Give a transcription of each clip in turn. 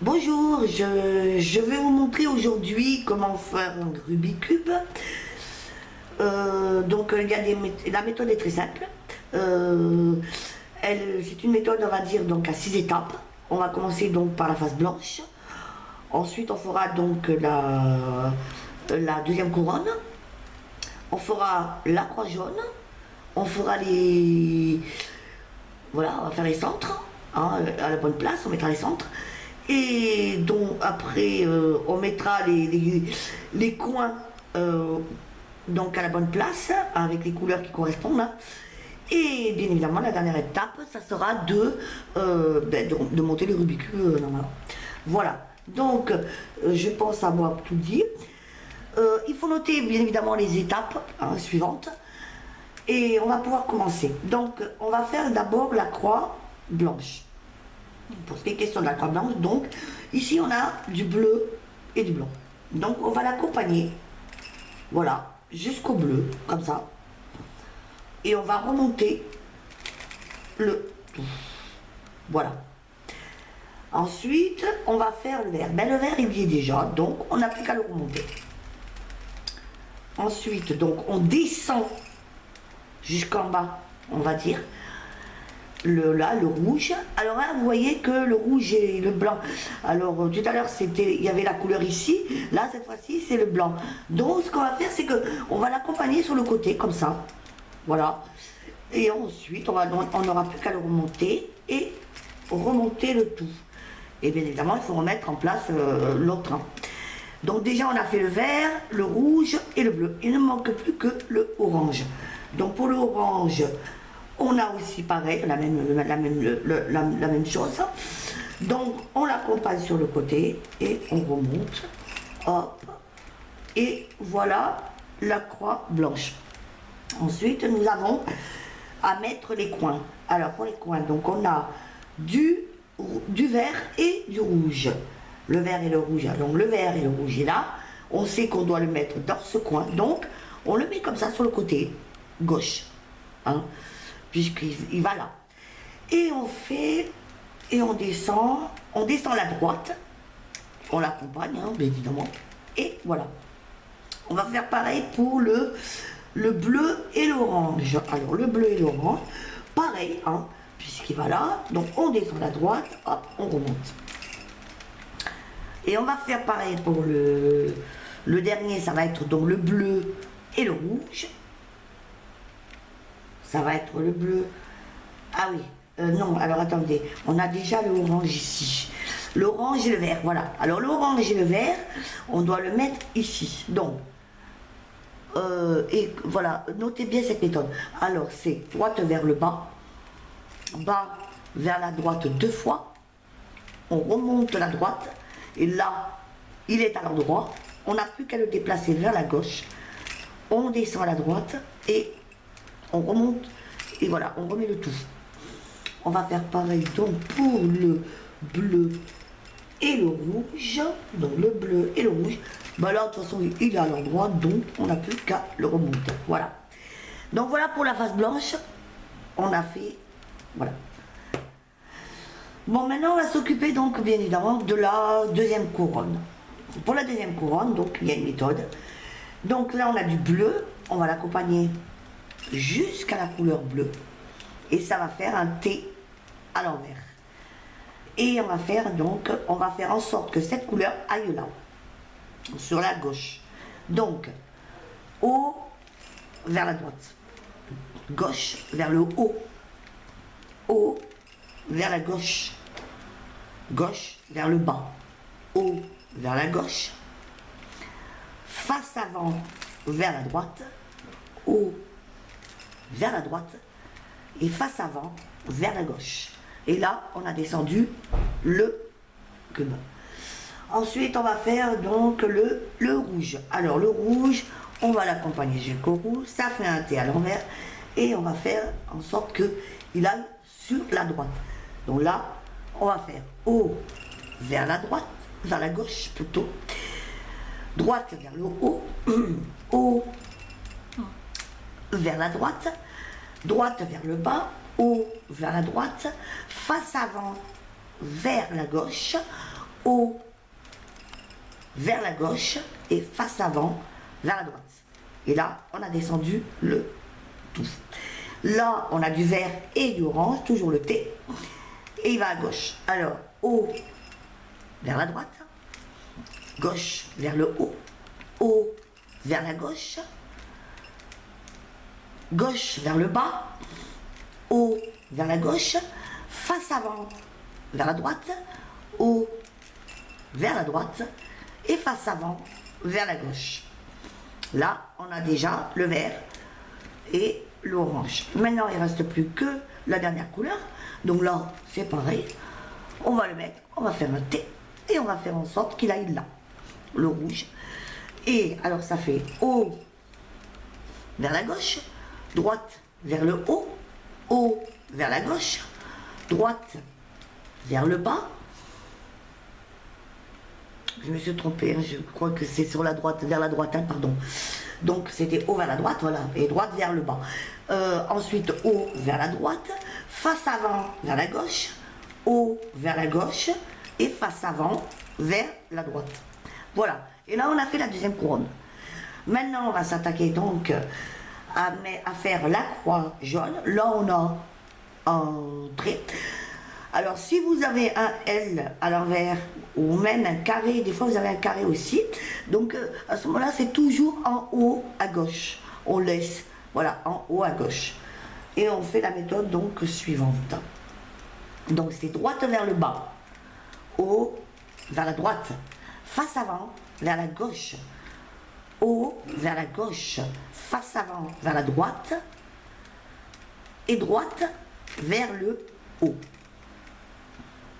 Bonjour, je vais vous montrer aujourd'hui comment faire un Rubik's Cube. La méthode est très simple. C'est une méthode, on va dire, donc à 6 étapes. On va commencer donc par la face blanche. Ensuite, on fera donc la deuxième couronne. On fera la croix jaune. On fera voilà, on va faire les centres, hein, à la bonne place, on mettra les centres. Et donc après, on mettra les coins donc à la bonne place, avec les couleurs qui correspondent, hein. Et bien évidemment, la dernière étape, ça sera de monter le Rubik's Cube normalement. Voilà, donc je pense avoir tout dit. Il faut noter bien évidemment les étapes, hein, suivantes. Et on va pouvoir commencer. Donc on va faire d'abord la croix blanche. Pour ce qui est question de la croix blanche, donc ici on a du bleu et du blanc. Donc on va l'accompagner, voilà, jusqu'au bleu, comme ça. Et on va remonter le tout. Voilà. Ensuite, on va faire le vert. Ben, le vert il y est déjà, donc on n'a plus qu'à le remonter. Ensuite, donc on descend jusqu'en bas, on va dire. Le rouge. Alors là, vous voyez que le rouge et le blanc. Alors tout à l'heure, il y avait la couleur ici. Là, cette fois-ci, c'est le blanc. Donc, ce qu'on va faire, c'est que on va l'accompagner sur le côté, comme ça. Voilà. Et ensuite, on n'aura plus qu'à le remonter et remonter le tout. Et bien évidemment, il faut remettre en place l'autre, hein. Donc déjà, on a fait le vert, le rouge et le bleu. Il ne manque plus que le orange. Donc pour le orange, on a aussi pareil, la même chose. Donc on l'accompagne sur le côté et on remonte. Hop. Et voilà la croix blanche. Ensuite, nous avons à mettre les coins. Alors pour les coins, donc on a du vert et du rouge. Le vert et le rouge. Donc le vert et le rouge est là. On sait qu'on doit le mettre dans ce coin. Donc on le met comme ça sur le côté gauche. Hein, puisqu'il va là. Et on fait, et on descend la droite, on l'accompagne, hein, bien évidemment, et voilà. On va faire pareil pour le bleu et l'orange. Alors le bleu et l'orange, pareil, hein, puisqu'il va là, donc on descend la droite, hop, on remonte. Et on va faire pareil pour le dernier, ça va être donc le bleu et le rouge. Ça va être le bleu. Ah oui, non, alors attendez, on a déjà le orange ici. L'orange et le vert, voilà. Alors l'orange et le vert, on doit le mettre ici. Donc, et voilà, notez bien cette méthode. Alors c'est droite vers le bas, bas vers la droite 2 fois. On remonte la droite, et là, il est à l'endroit. On n'a plus qu'à le déplacer vers la gauche. On descend à la droite, et on remonte et voilà, on remet le tout. On va faire pareil donc pour le bleu et le rouge. Donc le bleu et le rouge. Bah là de toute façon il est à l'endroit, donc on n'a plus qu'à le remonter. Voilà. Donc voilà pour la face blanche. On a fait. Voilà. Bon, maintenant on va s'occuper donc bien évidemment de la deuxième couronne. Pour la deuxième couronne, donc il y a une méthode. Donc là on a du bleu, on va l'accompagner jusqu'à la couleur bleue et ça va faire un T à l'envers. Et on va faire en sorte que cette couleur aille là, sur la gauche. Donc haut vers la droite, gauche vers le haut, haut vers la gauche, gauche vers le bas, haut vers la gauche, face avant vers la droite, haut vers la droite et face avant vers la gauche. Et là, on a descendu le cube. Ensuite, on va faire donc le rouge. Alors, le rouge, on va l'accompagner jusqu'au rouge. Ça fait un T à l'envers. Et on va faire en sorte qu'il aille sur la droite. Donc là, on va faire haut vers la droite, vers la gauche plutôt. Droite vers le haut. Haut vers la droite, droite vers le bas, haut vers la droite, face avant vers la gauche, haut vers la gauche et face avant vers la droite. Et là, on a descendu le tout. Là, on a du vert et du orange, toujours le T. Et il va à gauche. Alors, haut vers la droite, gauche vers le haut vers la gauche, gauche vers le bas, haut vers la gauche, face avant vers la droite, haut vers la droite et face avant vers la gauche. Là, on a déjà le vert et l'orange. Maintenant, il ne reste plus que la dernière couleur. Donc là, c'est pareil. On va le mettre, on va faire un T et on va faire en sorte qu'il aille là, le rouge. Et alors, ça fait haut vers la gauche, droite vers le haut vers la gauche, droite vers le bas. Je me suis trompée, hein, je crois que c'est sur la droite, vers la droite, hein, pardon. Donc c'était haut vers la droite, voilà, et droite vers le bas. Ensuite haut vers la droite, face avant vers la gauche, haut vers la gauche et face avant vers la droite. Voilà, et là on a fait la deuxième couronne. Maintenant on va s'attaquer donc à faire la croix jaune. Là on a un trait. Alors si vous avez un L à l'envers ou même un carré, des fois vous avez un carré aussi, donc à ce moment là c'est toujours en haut à gauche, on laisse, voilà, en haut à gauche, et on fait la méthode donc suivante. Donc c'est droite vers le bas, haut vers la droite, face avant vers la gauche, haut vers la gauche, face avant vers la droite et droite vers le haut.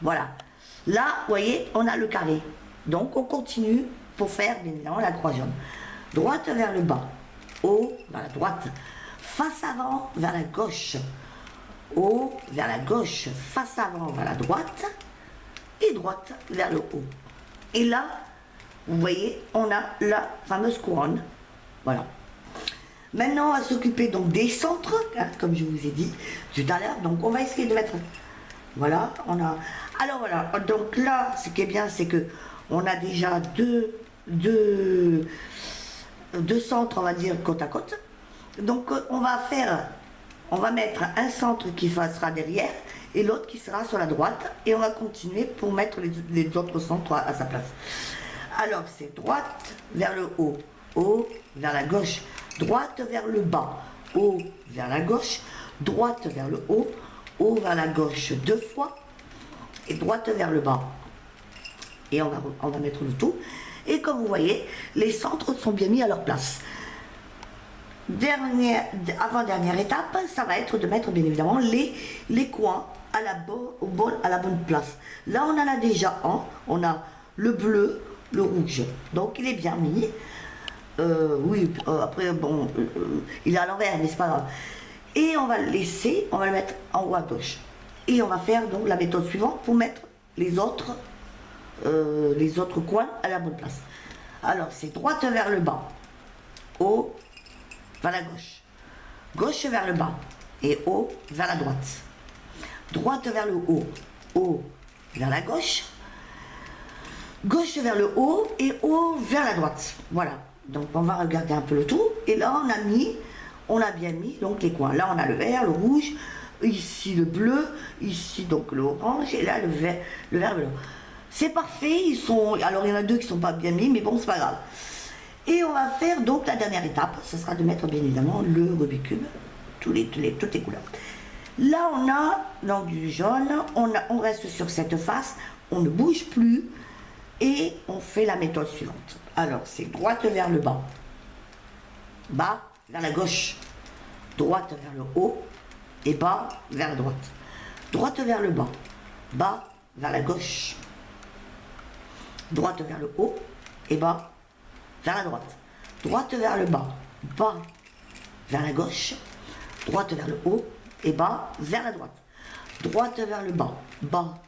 Voilà, là, vous voyez, on a le carré. Donc, on continue pour faire, bien évidemment, la croix jaune. Droite vers le bas, haut vers la droite, face avant vers la gauche, haut vers la gauche, face avant vers la droite, et droite vers le haut. Et là, vous voyez, on a la fameuse couronne. Voilà. Maintenant, on va s'occuper donc des centres, hein, comme je vous ai dit tout à l'heure. Donc, on va essayer de mettre... Voilà, on a... Alors voilà, donc là, ce qui est bien, c'est que on a déjà deux centres, on va dire, côte à côte. Donc on va mettre un centre qui sera derrière et l'autre qui sera sur la droite. Et on va continuer pour mettre les autres centres à sa place. Alors c'est droite vers le haut vers la gauche, droite vers le bas, haut vers la gauche, droite vers le haut vers la gauche 2 fois, et droite vers le bas. Et on va mettre le tout. Et comme vous voyez, les centres sont bien mis à leur place. Avant-dernière étape, ça va être de mettre bien évidemment les coins à la bonne place. Là, on en a déjà un. On a le bleu, le rouge. Donc, il est bien mis. Oui, après, bon, il est à l'envers, mais c'est pas grave. Et on va le laisser, on va le mettre en haut à gauche. Et on va faire donc la méthode suivante pour mettre les autres coins à la bonne place. Alors c'est droite vers le bas, haut vers la gauche, gauche vers le bas et haut vers la droite. Droite vers le haut vers la gauche, gauche vers le haut et haut vers la droite. Voilà, donc on va regarder un peu le tout. Et là on a bien mis donc les coins. Là on a le vert, le rouge, ici le bleu, ici donc l'orange et là le vert blanc. C'est parfait, alors il y en a deux qui sont pas bien mis, mais bon c'est pas grave. Et on va faire donc la dernière étape, ce sera de mettre bien évidemment le Rubik's Cube, toutes les couleurs. Là on a donc du jaune, on reste sur cette face, on ne bouge plus et on fait la méthode suivante. Alors c'est droite vers le bas, bas vers la gauche, droite vers le haut et bas vers la droite. Droite vers le bas, bas vers la gauche, droite vers le haut et bas vers la droite. Droite vers le bas, bas vers la gauche, droite vers le haut et bas vers la droite. Droite vers le bas, bas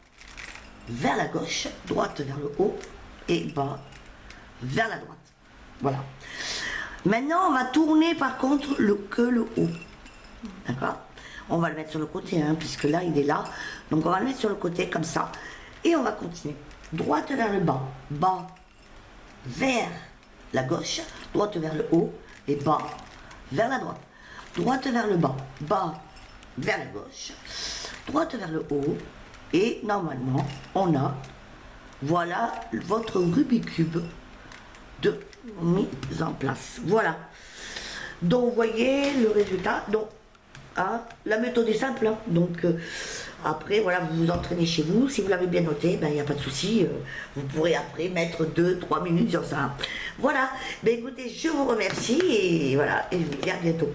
vers la gauche, droite vers le haut et bas vers la droite. Voilà. Maintenant, on va tourner par contre que le haut. D'accord? On va le mettre sur le côté, hein, puisque là, il est là. Donc, on va le mettre sur le côté comme ça. Et on va continuer. droite vers le bas, bas vers la gauche, droite vers le haut et bas vers la droite. Droite vers le bas, bas vers la gauche, droite vers le haut et normalement on a, voilà votre Rubik's Cube de mise en place. Voilà. Donc vous voyez le résultat. Donc hein, la méthode est simple. Hein. Donc après voilà, vous vous entraînez chez vous. Si vous l'avez bien noté, ben il n'y a pas de souci. Vous pourrez après mettre 2-3 minutes sur ça. Voilà. Ben écoutez, je vous remercie et voilà, et je vous dis à bientôt.